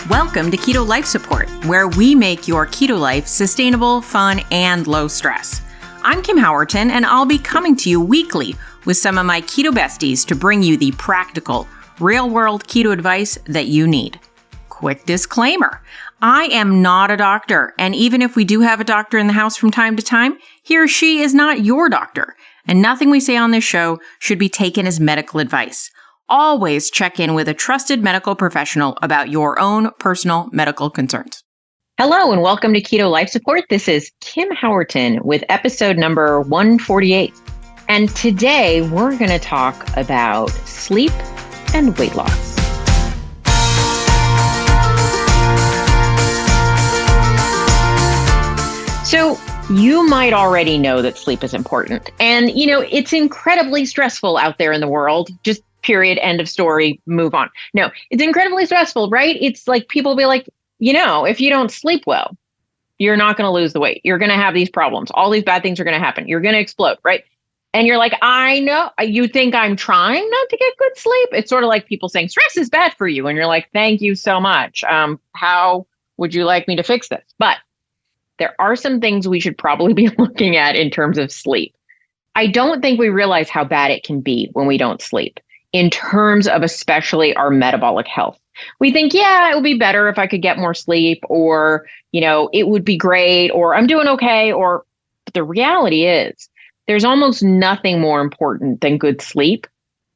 Welcome to Keto Life Support, where we make your keto life sustainable, fun, and low stress. I'm Kim Howerton, and I'll be coming to you weekly with some of my keto besties to bring you the practical, real-world keto advice that you need. Quick disclaimer, I am not a doctor, and even if we do have a doctor in the house from time to time, he or she is not your doctor, and nothing we say on this show should be taken as medical advice. Always check in with a trusted medical professional about your own personal medical concerns. Hello and welcome to Keto Life Support. This is Kim Howerton with episode number 148. And today we're going to talk about sleep and weight loss. So you might already know that sleep is important. And, it's incredibly stressful out there in the world. Just period, end of story, move on. No, it's incredibly stressful, right? It's like people be like, if you don't sleep well, you're not going to lose the weight. You're going to have these problems. All these bad things are going to happen. You're going to explode, right? And you're like, I know, you think I'm trying not to get good sleep? It's sort of like people saying stress is bad for you. And you're like, thank you so much. How would you like me to fix this? But there are some things we should probably be looking at in terms of sleep. I don't think we realize how bad it can be when we don't sleep in terms of especially our metabolic health. We think, it would be better if I could get more sleep, or, it would be great, or I'm doing okay, but the reality is there's almost nothing more important than good sleep.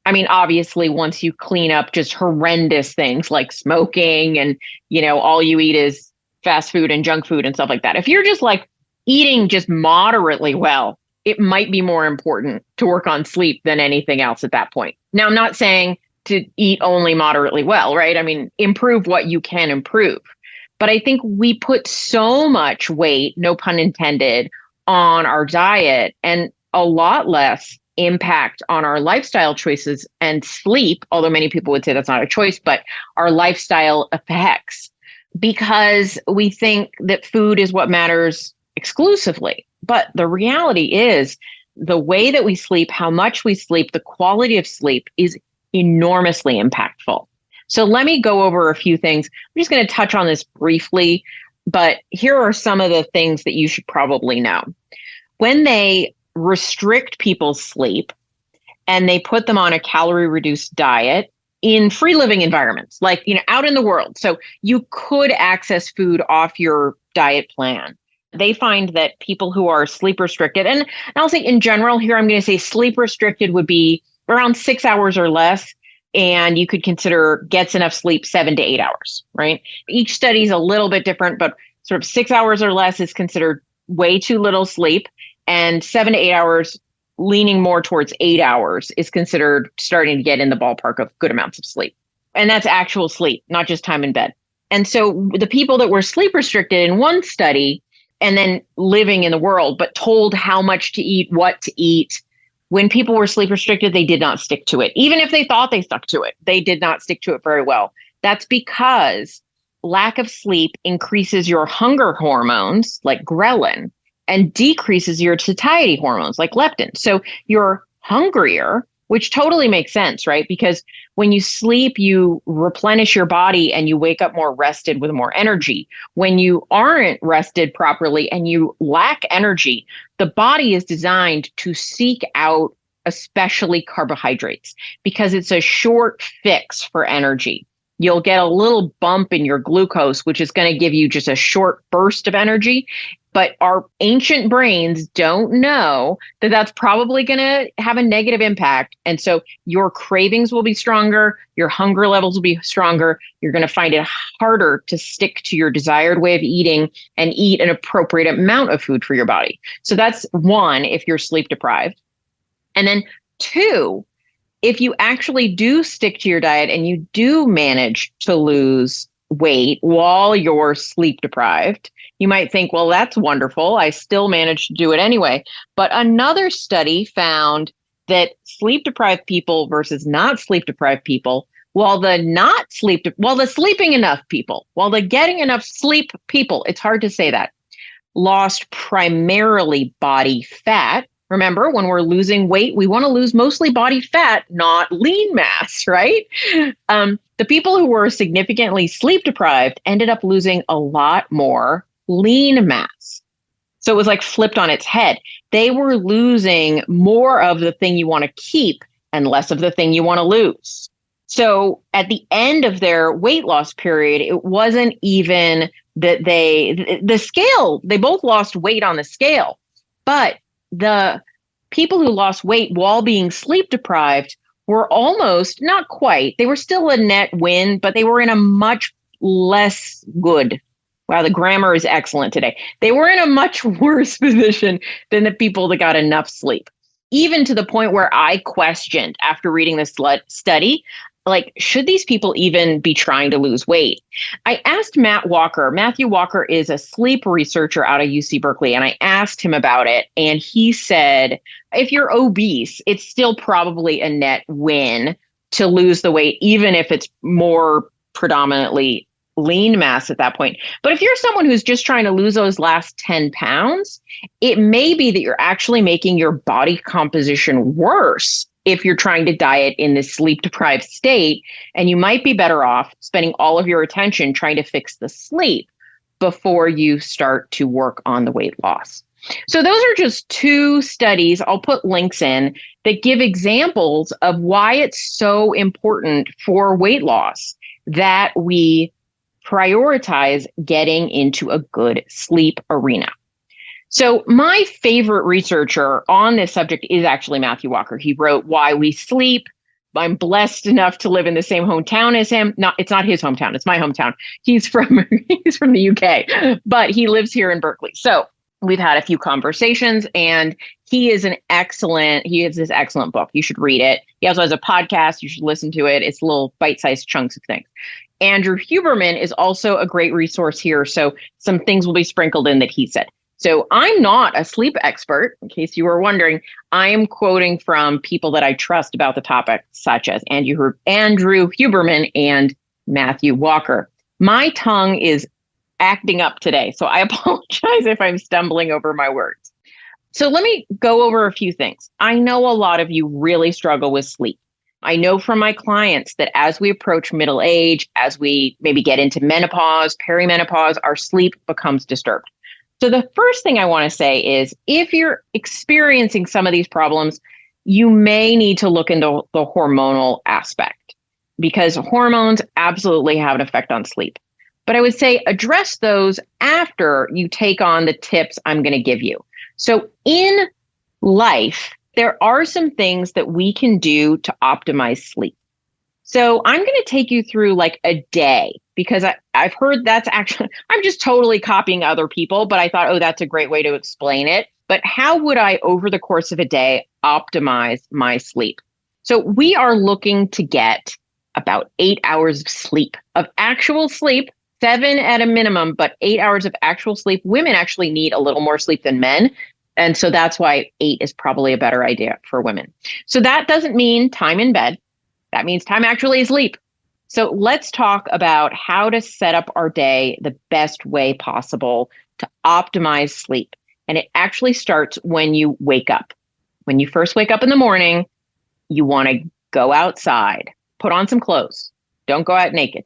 I mean, obviously, once you clean up just horrendous things like smoking and, all you eat is fast food and junk food and stuff like that. If you're just like eating just moderately well, it might be more important to work on sleep than anything else at that point. Now, I'm not saying to eat only moderately well, right? I mean, improve what you can improve. But I think we put so much weight, no pun intended, on our diet and a lot less impact on our lifestyle choices and sleep, although many people would say that's not a choice, but our lifestyle effects, because we think that food is what matters exclusively. But the reality is the way that we sleep, how much we sleep, the quality of sleep is enormously impactful. So let me go over a few things. I'm just going to touch on this briefly, but here are some of the things that you should probably know. When they restrict people's sleep and they put them on a calorie-reduced diet in free living environments, like, out in the world, so you could access food off your diet plan. They find that people who are sleep restricted, and I'll say in general here, I'm going to say sleep restricted would be around 6 hours or less, and you could consider gets enough sleep 7 to 8 hours, right? Each study is a little bit different, but sort of 6 hours or less is considered way too little sleep, and 7 to 8 hours, leaning more towards 8 hours, is considered starting to get in the ballpark of good amounts of sleep. And that's actual sleep, not just time in bed. And so the people that were sleep restricted in one study and then living in the world, but told how much to eat, what to eat. When people were sleep restricted, they did not stick to it. Even if they thought they stuck to it, they did not stick to it very well. That's because lack of sleep increases your hunger hormones like ghrelin and decreases your satiety hormones like leptin. So you're hungrier, which totally makes sense, right? Because when you sleep, you replenish your body and you wake up more rested with more energy. When you aren't rested properly and you lack energy, the body is designed to seek out especially carbohydrates because it's a short fix for energy. You'll get a little bump in your glucose, which is going to give you just a short burst of energy. But our ancient brains don't know that that's probably going to have a negative impact. And so your cravings will be stronger. Your hunger levels will be stronger. You're going to find it harder to stick to your desired way of eating and eat an appropriate amount of food for your body. So that's one, if you're sleep deprived. And then two, if you actually do stick to your diet and you do manage to lose weight while you're sleep deprived, you might think, well, that's wonderful. I still managed to do it anyway. But another study found that sleep deprived people versus not sleep deprived people, while the sleeping enough people, while the getting enough sleep people, it's hard to say that, lost primarily body fat Remember, when we're losing weight, we want to lose mostly body fat, not lean mass, right? The people who were significantly sleep deprived ended up losing a lot more lean mass. So it was like flipped on its head. They were losing more of the thing you want to keep and less of the thing you want to lose. So at the end of their weight loss period, it wasn't even that the scale, they both lost weight on the scale, but the people who lost weight while being sleep deprived were almost, not quite, they were still a net win, but they were in a much less good. Wow, the grammar is excellent today. They were in a much worse position than the people that got enough sleep, even to the point where I questioned after reading this study, like, should these people even be trying to lose weight? I asked Matthew Walker is a sleep researcher out of UC Berkeley, and I asked him about it. And he said, if you're obese, it's still probably a net win to lose the weight, even if it's more predominantly lean mass at that point. But if you're someone who's just trying to lose those last 10 pounds, it may be that you're actually making your body composition worse if you're trying to diet in this sleep deprived state. And you might be better off spending all of your attention trying to fix the sleep before you start to work on the weight loss. So those are just two studies, I'll put links in, that give examples of why it's so important for weight loss that we prioritize getting into a good sleep arena. So my favorite researcher on this subject is actually Matthew Walker. He wrote Why We Sleep. I'm blessed enough to live in the same hometown as him. It's not his hometown. It's my hometown. He's from the UK, but he lives here in Berkeley. So we've had a few conversations, and he has this excellent book. You should read it. He also has a podcast. You should listen to it. It's little bite-sized chunks of things. Andrew Huberman is also a great resource here. So some things will be sprinkled in that he said. So I'm not a sleep expert, in case you were wondering. I am quoting from people that I trust about the topic, such as Andrew Huberman and Matthew Walker. My tongue is acting up today, so I apologize if I'm stumbling over my words. So let me go over a few things. I know a lot of you really struggle with sleep. I know from my clients that as we approach middle age, as we maybe get into menopause, perimenopause, our sleep becomes disturbed. So the first thing I want to say is if you're experiencing some of these problems, you may need to look into the hormonal aspect, because hormones absolutely have an effect on sleep. But I would say address those after you take on the tips I'm going to give you. So in life, there are some things that we can do to optimize sleep. So I'm going to take you through like a day, because I've heard that's actually, I'm just totally copying other people, but I thought, that's a great way to explain it. But how would I, over the course of a day, optimize my sleep? So we are looking to get about 8 hours of sleep, of actual sleep, 7 at a minimum, but 8 hours of actual sleep. Women actually need a little more sleep than men. And so that's why 8 is probably a better idea for women. So that doesn't mean time in bed. That means time actually asleep. So let's talk about how to set up our day the best way possible to optimize sleep. And it actually starts when you wake up. When you first wake up in the morning, you want to go outside, put on some clothes. Don't go out naked.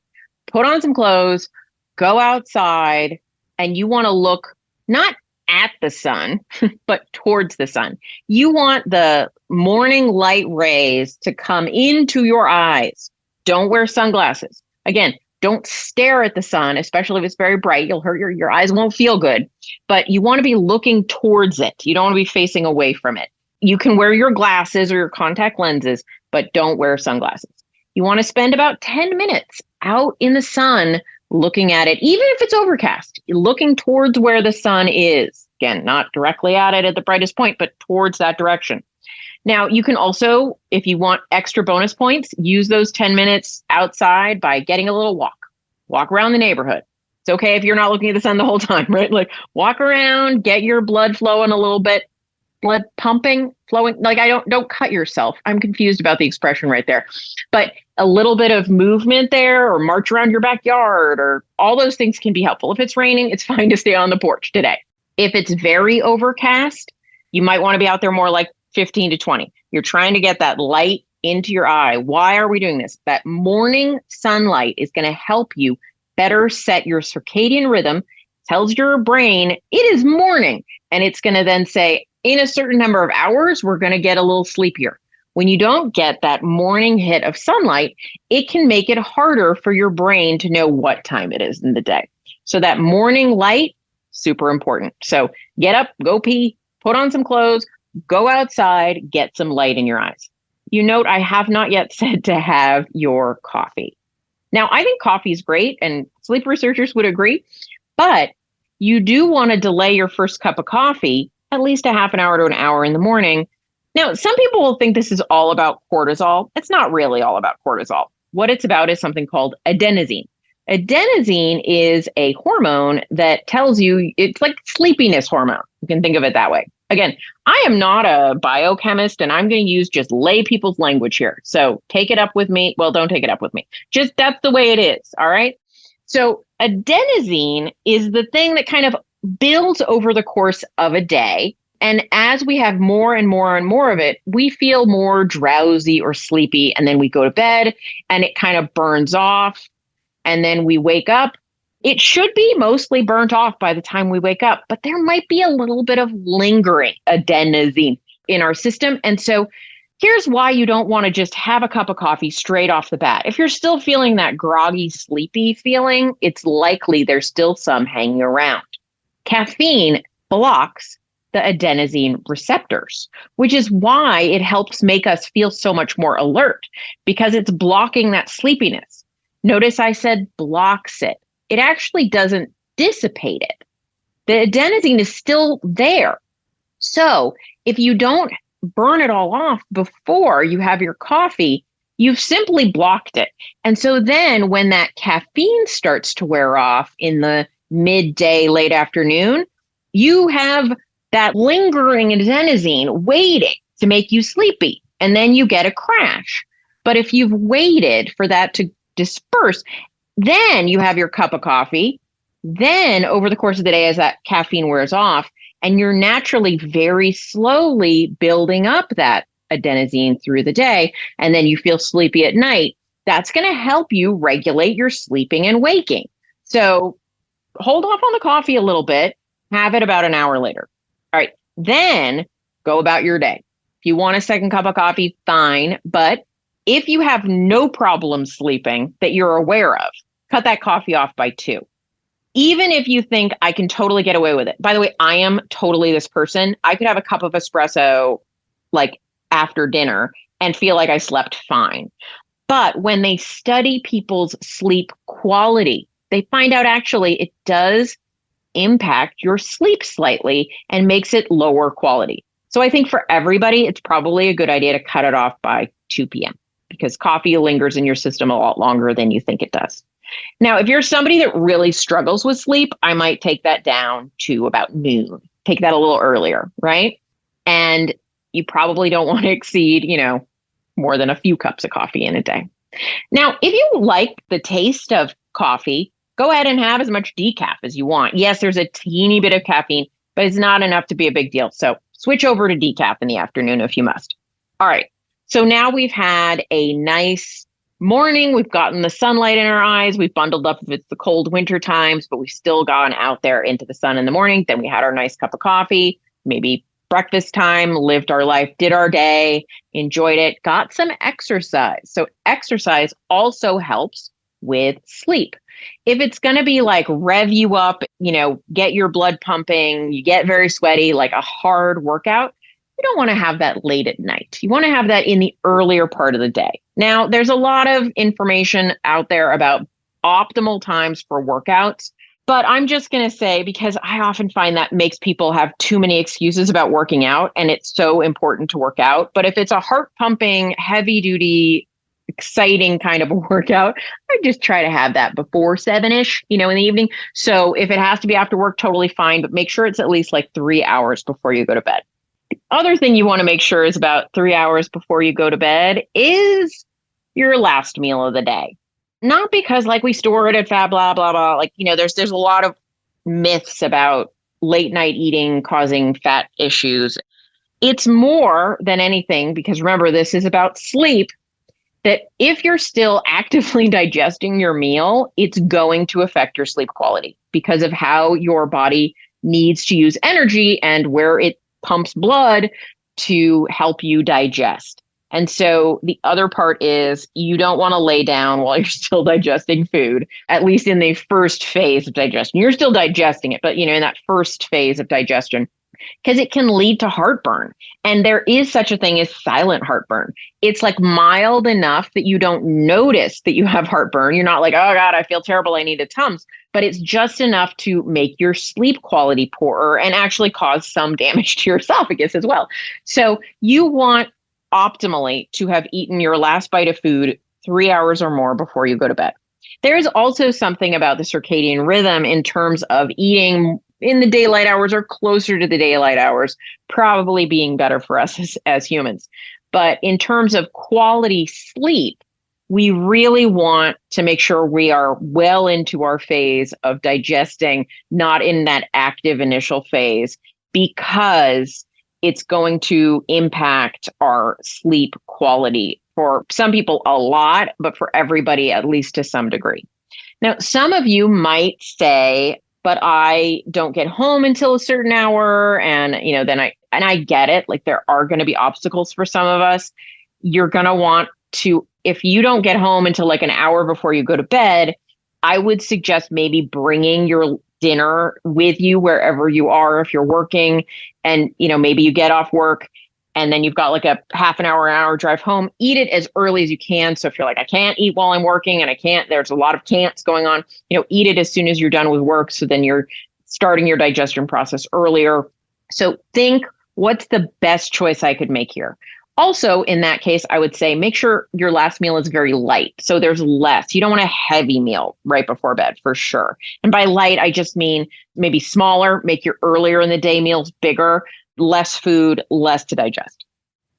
Put on some clothes, go outside, and you want to look not at the sun, but towards the sun. You want the morning light rays to come into your eyes. Don't wear sunglasses. Again, don't stare at the sun, especially if it's very bright. You'll hurt your eyes won't feel good, but you want to be looking towards it. You don't want to be facing away from it. You can wear your glasses or your contact lenses, but don't wear sunglasses. You want to spend about 10 minutes out in the sun looking at it, even if it's overcast, looking towards where the sun is. Again, not directly at it at the brightest point, but towards that direction. Now, you can also, if you want extra bonus points, use those 10 minutes outside by getting a little walk around the neighborhood. It's okay if you're not looking at the sun the whole time, right? Like walk around, get your blood flowing a little bit, blood pumping, flowing. Like don't cut yourself. I'm confused about the expression right there, but a little bit of movement there, or march around your backyard, or all those things can be helpful. If it's raining, it's fine to stay on the porch today. If it's very overcast, You might want to be out there more like 15 to 20. You're trying to get that light into your eye. Why are we doing this? That morning sunlight is going to help you better set your circadian rhythm, tells your brain it is morning. And it's going to then say, in a certain number of hours, we're going to get a little sleepier. When you don't get that morning hit of sunlight, it can make it harder for your brain to know what time it is in the day. So that morning light, super important. So get up, go pee, put on some clothes, go outside, get some light in your eyes. You note I have not yet said to have your coffee. Now, I think coffee is great, and sleep researchers would agree, but you do want to delay your first cup of coffee at least a half an hour to an hour in the morning. Now, some people will think this is all about cortisol. It's not really all about cortisol. What it's about is something called adenosine. Adenosine is a hormone that tells you, it's like sleepiness hormone. You can think of it that way. Again, I am not a biochemist, and I'm going to use just lay people's language here. So take it up with me. Well, don't take it up with me. Just that's the way it is. All right. So adenosine is the thing that kind of builds over the course of a day. And as we have more and more and more of it, we feel more drowsy or sleepy. And then we go to bed and it kind of burns off. And then we wake up. It should be mostly burnt off by the time we wake up, but there might be a little bit of lingering adenosine in our system. And so here's why you don't want to just have a cup of coffee straight off the bat. If you're still feeling that groggy, sleepy feeling, it's likely there's still some hanging around. Caffeine blocks the adenosine receptors, which is why it helps make us feel so much more alert, because it's blocking that sleepiness. Notice I said blocks it. It actually doesn't dissipate it. The adenosine is still there. So if you don't burn it all off before you have your coffee, you've simply blocked it. And so then when that caffeine starts to wear off in the midday, late afternoon, you have that lingering adenosine waiting to make you sleepy. And then you get a crash. But if you've waited for that to disperse, then you have your cup of coffee. Then over the course of the day, as that caffeine wears off, and you're naturally very slowly building up that adenosine through the day, and then you feel sleepy at night, that's going to help you regulate your sleeping and waking. So hold off on the coffee a little bit, have it about an hour later. All right, then go about your day. If you want a second cup of coffee, fine. But if you have no problem sleeping that you're aware of, cut that coffee off by 2. Even if you think I can totally get away with it. By the way, I am totally this person. I could have a cup of espresso like after dinner and feel like I slept fine. But when they study people's sleep quality, they find out actually it does impact your sleep slightly and makes it lower quality. So I think for everybody, it's probably a good idea to cut it off by 2 p.m. because coffee lingers in your system a lot longer than you think it does. Now, if you're somebody that really struggles with sleep, I might take that down to about noon. Take that a little earlier, right? And you probably don't want to exceed, more than a few cups of coffee in a day. Now, if you like the taste of coffee, go ahead and have as much decaf as you want. Yes, there's a teeny bit of caffeine, but it's not enough to be a big deal. So switch over to decaf in the afternoon if you must. All right. So now we've had a nice morning. We've gotten the sunlight in our eyes. We've bundled up if it's the cold winter times, but we've still gone out there into the sun in the morning. Then we had our nice cup of coffee, maybe breakfast time, lived our life, did our day, enjoyed it, got some exercise. So exercise also helps with sleep. If it's going to be like rev you up, get your blood pumping, you get very sweaty, like a hard workout, you don't want to have that late at night. You want to have that in the earlier part of the day. Now, there's a lot of information out there about optimal times for workouts, but I'm just going to say, because I often find that makes people have too many excuses about working out, and it's so important to work out. But if it's a heart pumping, heavy duty, exciting kind of a workout, I just try to have that before 7-ish, in the evening. So if it has to be after work, totally fine, but make sure it's at least like 3 hours before you go to bed. Other thing you want to make sure is about 3 hours before you go to bed is your last meal of the day. Not because like we store it at fat, blah, blah, blah. There's a lot of myths about late night eating causing fat issues. It's more than anything, because remember, this is about sleep, that if you're still actively digesting your meal, it's going to affect your sleep quality because of how your body needs to use energy and where it pumps blood to help you digest. And so the other part is you don't want to lay down while you're still digesting food, at least in the first phase of digestion. You're still digesting it, but in that first phase of digestion, because it can lead to heartburn. And there is such a thing as silent heartburn. It's like mild enough that you don't notice that you have heartburn. You're not like, oh God, I feel terrible, I need a Tums. But it's just enough to make your sleep quality poorer and actually cause some damage to your esophagus as well. So you want optimally to have eaten your last bite of food 3 hours or more before you go to bed. There is also something about the circadian rhythm in terms of eating in the daylight hours or closer to the daylight hours, probably being better for us as humans. But in terms of quality sleep, we really want to make sure we are well into our phase of digesting, not in that active initial phase, because it's going to impact our sleep quality. For some people, a lot, but for everybody, at least to some degree. Now, some of you might say, but I don't get home until a certain hour. And, then I get it. Like, there are going to be obstacles for some of us. You're going to want to, if you don't get home until like an hour before you go to bed, I would suggest maybe bringing your dinner with you wherever you are. If you're working and, maybe you get off work and then you've got like a half an hour drive home, eat it as early as you can. So if you're like, I can't eat while I'm working and there's a lot of can'ts going on, eat it as soon as you're done with work. So then you're starting your digestion process earlier. So think, what's the best choice I could make here? Also, in that case, I would say make sure your last meal is very light. So there's less. You don't want a heavy meal right before bed, for sure. And by light, I just mean maybe smaller, make your earlier in the day meals bigger, less food, less to digest.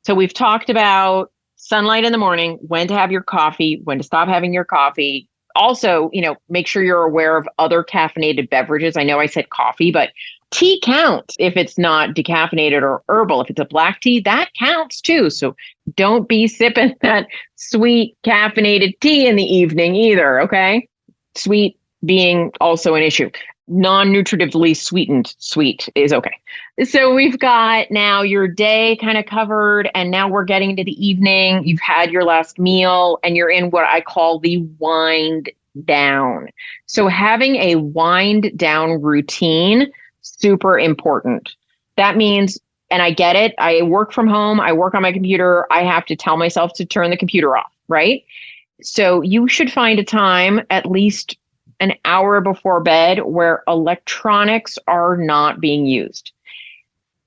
So we've talked about sunlight in the morning, when to have your coffee, when to stop having your coffee. Also, make sure you're aware of other caffeinated beverages. I know I said coffee, but tea counts if it's not decaffeinated or herbal. If it's a black tea, that counts too. So don't be sipping that sweet caffeinated tea in the evening either, okay? Sweet being also an issue. Non-nutritively sweetened sweet is okay. So we've got now your day kind of covered, and now we're getting into the evening. You've had your last meal and you're in what I call the wind down. So having a wind down routine, super important. That means, and I get it, I work from home, I work on my computer, I have to tell myself to turn the computer off, right? So you should find a time, at least an hour before bed, where electronics are not being used.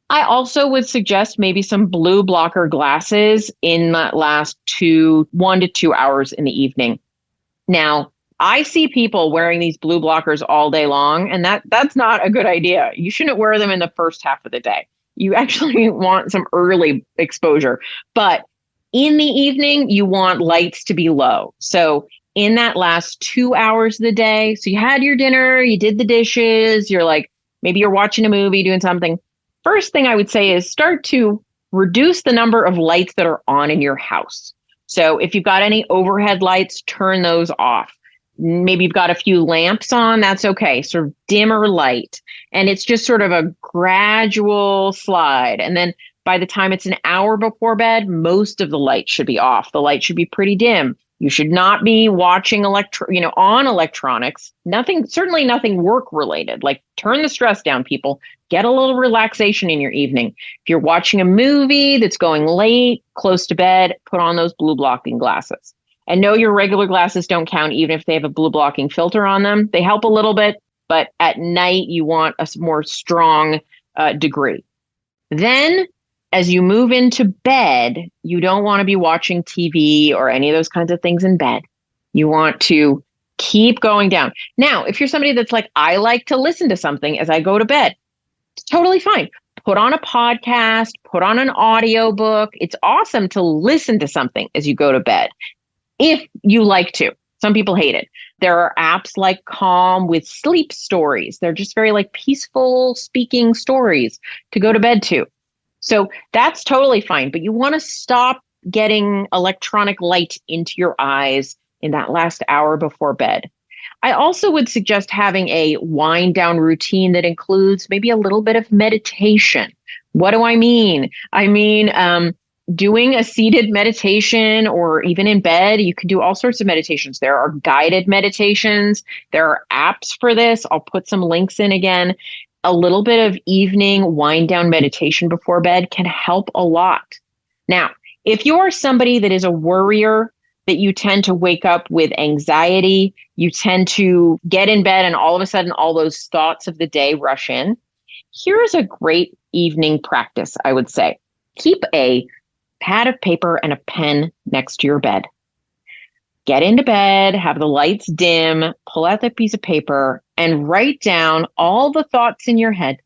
I also would suggest maybe some blue blocker glasses in that last 1 to 2 hours in the evening. Now, I see people wearing these blue blockers all day long, and that's not a good idea. You shouldn't wear them in the first half of the day. You actually want some early exposure. But in the evening, you want lights to be low. So in that last 2 hours of the day, so you had your dinner, you did the dishes, you're like, maybe you're watching a movie, doing something. First thing I would say is start to reduce the number of lights that are on in your house. So if you've got any overhead lights, turn those off. Maybe you've got a few lamps on, that's okay. Sort of dimmer light. And it's just sort of a gradual slide. And then by the time it's an hour before bed, most of the light should be off. The light should be pretty dim. You should not be watching on electronics. Certainly nothing work related. Like, turn the stress down, people. Get a little relaxation in your evening. If you're watching a movie that's going late, close to bed, put on those blue blocking glasses. And no, your regular glasses don't count, even if they have a blue blocking filter on them. They help a little bit, but at night you want a more strong degree. Then, as you move into bed, you don't want to be watching TV or any of those kinds of things in bed. You want to keep going down. Now, if you're somebody that's like, I like to listen to something as I go to bed, it's totally fine. Put on a podcast, put on an audiobook. It's awesome to listen to something as you go to bed, if you like to. Some people hate it. There are apps like Calm with sleep stories. They're just very like peaceful speaking stories to go to bed to. So that's totally fine, but you want to stop getting electronic light into your eyes in that last hour before bed. I also would suggest having a wind down routine that includes maybe a little bit of meditation. What do I mean? Doing a seated meditation, or even in bed, you can do all sorts of meditations. There are guided meditations. There are apps for this. I'll put some links in again. A little bit of evening wind down meditation before bed can help a lot. Now, if you're somebody that is a worrier, that you tend to wake up with anxiety, you tend to get in bed and all of a sudden all those thoughts of the day rush in, here's a great evening practice, I would say. Keep a pad of paper and a pen next to your bed. Get into bed, have the lights dim, pull out that piece of paper and write down all the thoughts in your head.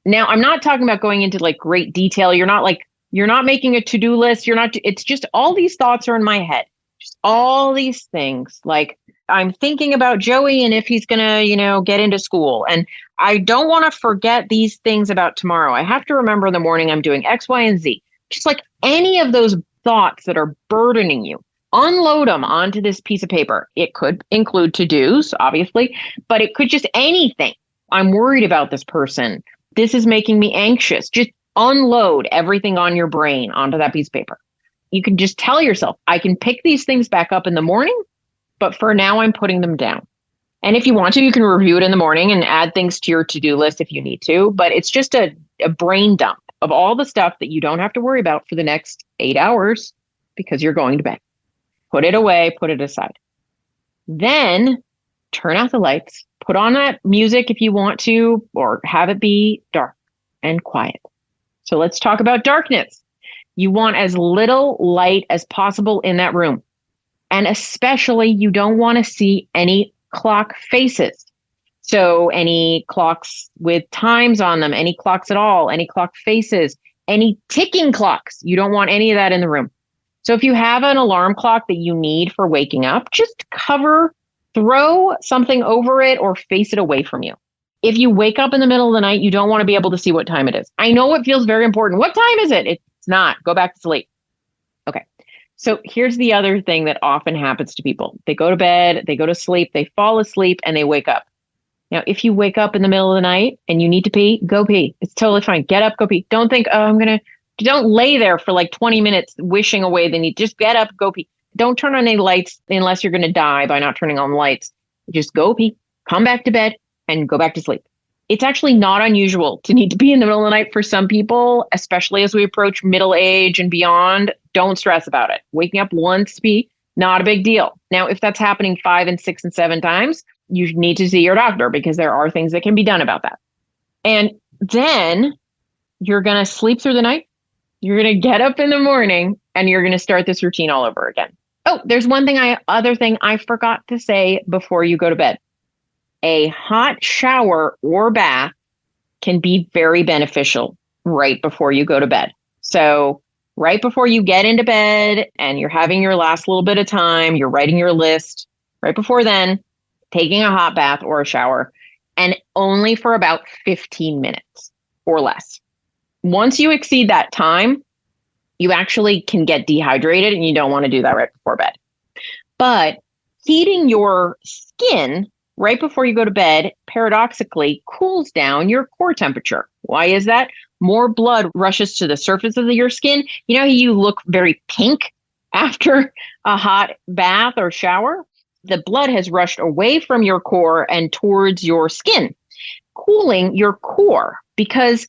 Now, I'm not talking about going into like great detail. You're not making a to-do list. It's just all these thoughts are in my head. Just all these things. Like, I'm thinking about Joey and if he's going to, get into school. And I don't want to forget these things about tomorrow. I have to remember in the morning I'm doing X, Y, and Z. Just like any of those thoughts that are burdening you, unload them onto this piece of paper. It could include to-dos, obviously, but it could just anything. I'm worried about this person. This is making me anxious. Just unload everything on your brain onto that piece of paper. You can just tell yourself, I can pick these things back up in the morning, but for now I'm putting them down. And if you want to, you can review it in the morning and add things to your to-do list if you need to, but it's just a brain dump of all the stuff that you don't have to worry about for the next 8 hours because you're going to bed. Put it away, put it aside. Then turn out the lights, put on that music if you want to, or have it be dark and quiet. So let's talk about darkness. You want as little light as possible in that room. And especially you don't want to see any clock faces. So any clocks with times on them, any clocks at all, any clock faces, any ticking clocks. You don't want any of that in the room. So if you have an alarm clock that you need for waking up, just throw something over it or face it away from you. If you wake up in the middle of the night, you don't want to be able to see what time it is. I know it feels very important. What time is it? It's not. Go back to sleep. Okay. So here's the other thing that often happens to people. They go to bed, they go to sleep, they fall asleep, and they wake up. Now, if you wake up in the middle of the night and you need to pee, go pee. It's totally fine. Get up, go pee. Don't think, don't lay there for like 20 minutes wishing away the need. Just get up, go pee. Don't turn on any lights unless you're going to die by not turning on lights. Just go pee, come back to bed, and go back to sleep. It's actually not unusual to need to be in the middle of the night for some people, especially as we approach middle age and beyond. Don't stress about it. Waking up once to pee, not a big deal. Now, if that's happening 5 and 6 and 7 times, you need to see your doctor because there are things that can be done about that. And then you're going to sleep through the night. You're going to get up in the morning and you're going to start this routine all over again. Oh, there's other thing I forgot to say before you go to bed. A hot shower or bath can be very beneficial right before you go to bed. So right before you get into bed and you're having your last little bit of time, you're writing your list, right before then, taking a hot bath or a shower, and only for about 15 minutes or less. Once you exceed that time, you actually can get dehydrated and you don't want to do that right before bed. But heating your skin right before you go to bed, paradoxically, cools down your core temperature. Why is that? More blood rushes to the surface of your skin. You know how you look very pink after a hot bath or shower? The blood has rushed away from your core and towards your skin, cooling your core, because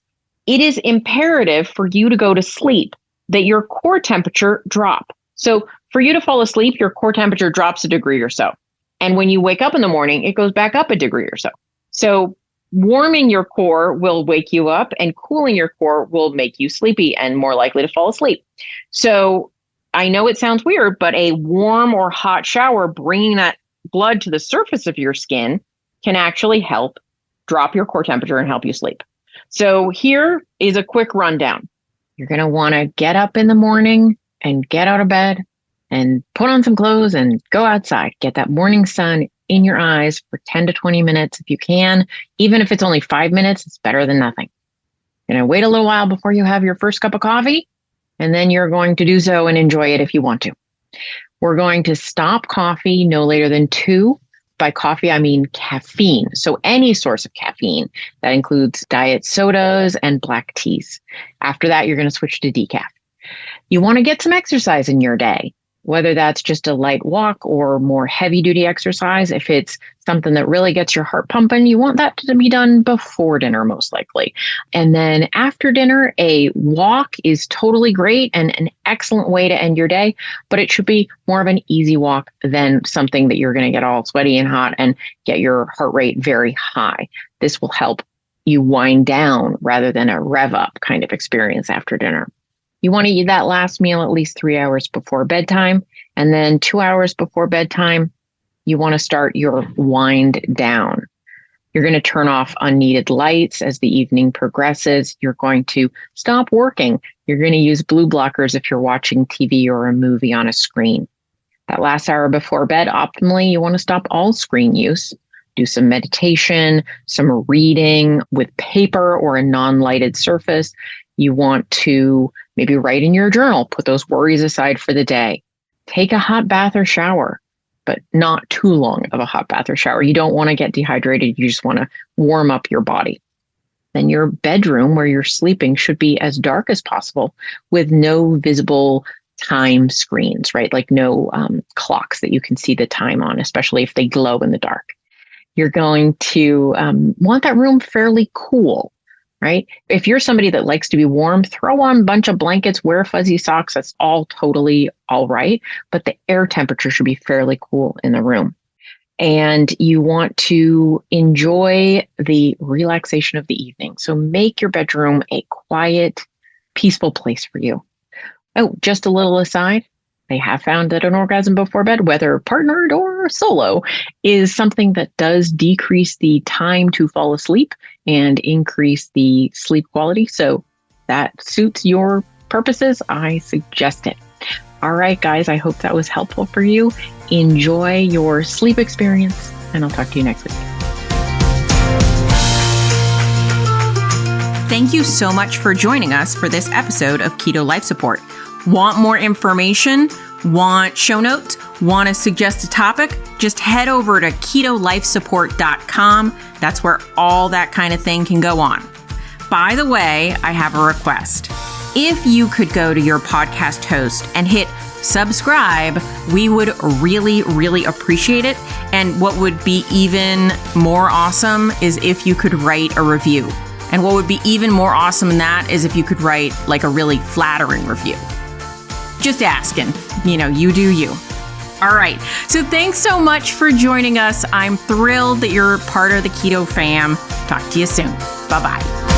it is imperative for you to go to sleep that your core temperature drop. So for you to fall asleep, your core temperature drops a degree or so. And when you wake up in the morning, it goes back up a degree or so. So warming your core will wake you up and cooling your core will make you sleepy and more likely to fall asleep. So I know it sounds weird, but a warm or hot shower bringing that blood to the surface of your skin can actually help drop your core temperature and help you sleep. So here is a quick rundown. You're going to want to get up in the morning and get out of bed and put on some clothes and go outside. Get that morning sun in your eyes for 10 to 20 minutes if you can. Even if it's only 5 minutes, it's better than nothing. You're going to wait a little while before you have your first cup of coffee, and then you're going to do so and enjoy it if you want to. We're going to stop coffee no later than 2. By coffee, I mean caffeine. So any source of caffeine. That includes diet sodas and black teas. After that, you're going to switch to decaf. You want to get some exercise in your day, whether that's just a light walk or more heavy duty exercise. If it's something that really gets your heart pumping, you want that to be done before dinner, most likely. And then after dinner, a walk is totally great and an excellent way to end your day, but it should be more of an easy walk than something that you're going to get all sweaty and hot and get your heart rate very high. This will help you wind down rather than a rev up kind of experience after dinner. You want to eat that last meal at least 3 hours before bedtime. And then 2 hours before bedtime, you want to start your wind down. You're going to turn off unneeded lights as the evening progresses. You're going to stop working. You're going to use blue blockers if you're watching TV or a movie on a screen. That last hour before bed, optimally, you want to stop all screen use. Do some meditation, some reading with paper or a non-lighted surface. You want to maybe write in your journal, put those worries aside for the day. Take a hot bath or shower, but not too long of a hot bath or shower. You don't want to get dehydrated. You just want to warm up your body. Then your bedroom where you're sleeping should be as dark as possible with no visible time screens, right? Like no clocks that you can see the time on, especially if they glow in the dark. You're going to want that room fairly cool. Right? If you're somebody that likes to be warm, throw on a bunch of blankets, wear fuzzy socks. That's all totally all right. But the air temperature should be fairly cool in the room. And you want to enjoy the relaxation of the evening. So make your bedroom a quiet, peaceful place for you. Oh, just a little aside. They have found that an orgasm before bed, whether partnered or solo, is something that does decrease the time to fall asleep and increase the sleep quality. So that suits your purposes. I suggest it. All right, guys, I hope that was helpful for you. Enjoy your sleep experience, and I'll talk to you next week. Thank you so much for joining us for this episode of Keto Life Support. Want more information? Want show notes? Want to suggest a topic? Just head over to ketolifesupport.com. That's where all that kind of thing can go on. By the way, I have a request. If you could go to your podcast host and hit subscribe, we would really, really appreciate it. And what would be even more awesome is if you could write a review. And what would be even more awesome than that is if you could write like a really flattering review. Just asking, you do you. All right. So thanks so much for joining us. I'm thrilled that you're part of the Keto fam. Talk to you soon. Bye-bye.